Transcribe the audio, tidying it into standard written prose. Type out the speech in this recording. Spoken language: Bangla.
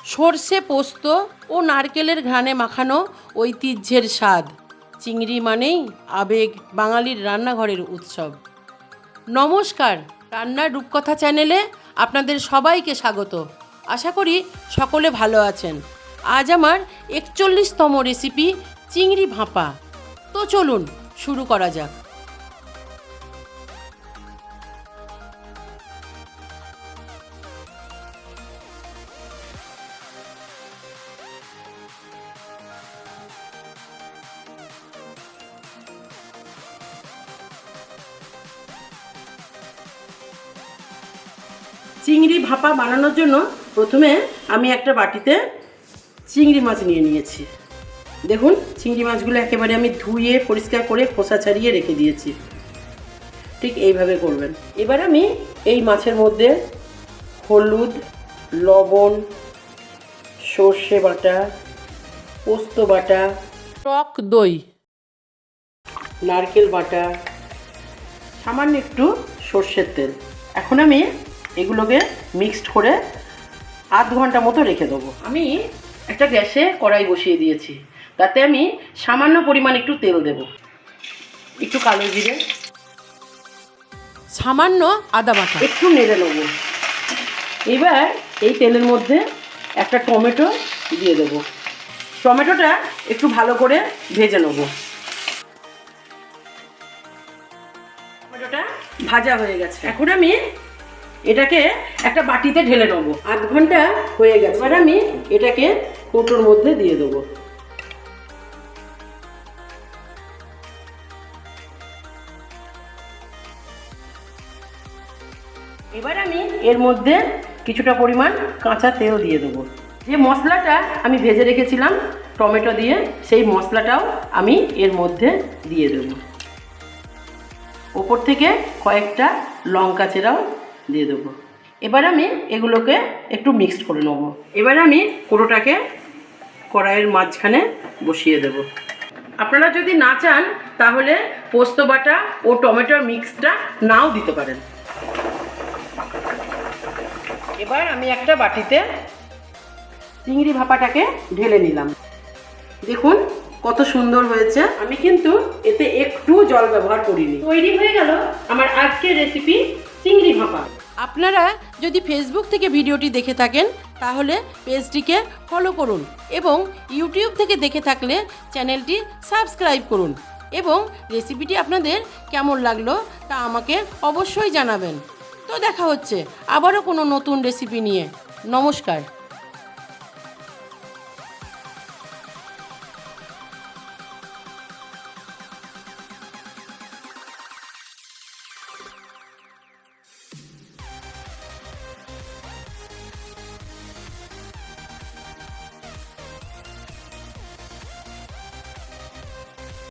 সর্ষে পোস্ত ও নারকেলের ঘ্রাণে মাখানো ঐতিহ্যের স্বাদ। চিংড়ি মানেই আবেগ, বাঙালির রান্নাঘরের উৎসব। নমস্কার, রান্নার রূপকথা চ্যানেলে আপনাদের সবাইকে স্বাগত। আশা করি সকলে ভালো আছেন। আজ আমার ৪১তম রেসিপি চিংড়ি ভাপা। তো চলুন শুরু করা যাক। চিংড়ি ভাপা বানানোর জন্য প্রথমে আমি একটা বাটিতে চিংড়ি মাছ নিয়ে নিয়েছি। দেখুন, চিংড়ি মাছগুলো একেবারে আমি ধুয়ে পরিষ্কার করে খোসা ছাড়িয়ে রেখে দিয়েছি। ঠিক এইভাবে করবেন। এবার আমি এই মাছের মধ্যে হলুদ, লবণ, সর্ষে বাটা, পোস্ত বাটা, টক দই, নারকেল বাটা, সামান্য একটু সর্ষের তেল, এখন আমি এগুলোকে মিক্সড করে আধ ঘন্টা মতো রেখে দেবো। আমি একটা গ্যাসে কড়াই বসিয়ে দিয়েছি, তাতে আমি সামান্য পরিমাণ একটু তেল দেব, একটু কালো জিরে, সামান্য আদা বাটা, একটু নেড়ে নেব। এবার এই তেলের মধ্যে একটা টমেটো দিয়ে দেবো। টমেটোটা একটু ভালো করে ভেজে নেব। টমেটোটা ভাজা হয়ে গেছে, এখন আমি এটাকে একটা বাটিতে ঢেলে নেব। আধ ঘন্টা হয়ে গেছে, এবার আমি এটাকে কৌটোর মধ্যে দিয়ে দেবো। এবার আমি এর মধ্যে কিছুটা পরিমাণ কাঁচা তেল দিয়ে দেবো। যে মশলাটা আমি ভেজে রেখেছিলাম টমেটো দিয়ে, সেই মশলাটাও আমি এর মধ্যে দিয়ে দেবো। ওপর থেকে কয়েকটা লঙ্কা চেরাও দিয়ে দেবো। এবার আমি এগুলোকে একটু মিক্সড করে নেবো। এবার আমি কোটোটাকে কড়াইয়ের মাঝখানে বসিয়ে দেব। আপনারা যদি না চান তাহলে পোস্ত বাটা ও টমেটোর মিক্সটা নাও দিতে পারেন। এবার আমি একটা বাটিতে চিংড়ি ভাপাটাকে ঢেলে নিলাম। দেখুন কত সুন্দর হয়েছে। আমি কিন্তু এতে একটু জল ব্যবহার করিনি। তৈরি হয়ে গেল আমার আজকের রেসিপি চিংড়ি ভাপা। আপনারা যদি ফেসবুক থেকে ভিডিওটি দেখে থাকেন তাহলে পেজটিকে ফলো করুন, এবং ইউটিউব থেকে দেখে থাকলে চ্যানেলটি সাবস্ক্রাইব করুন, এবং রেসিপিটি আপনাদের কেমন লাগলো তা আমাকে অবশ্যই জানাবেন। তো দেখা হচ্ছে আবারও কোনো নতুন রেসিপি নিয়ে। নমস্কার।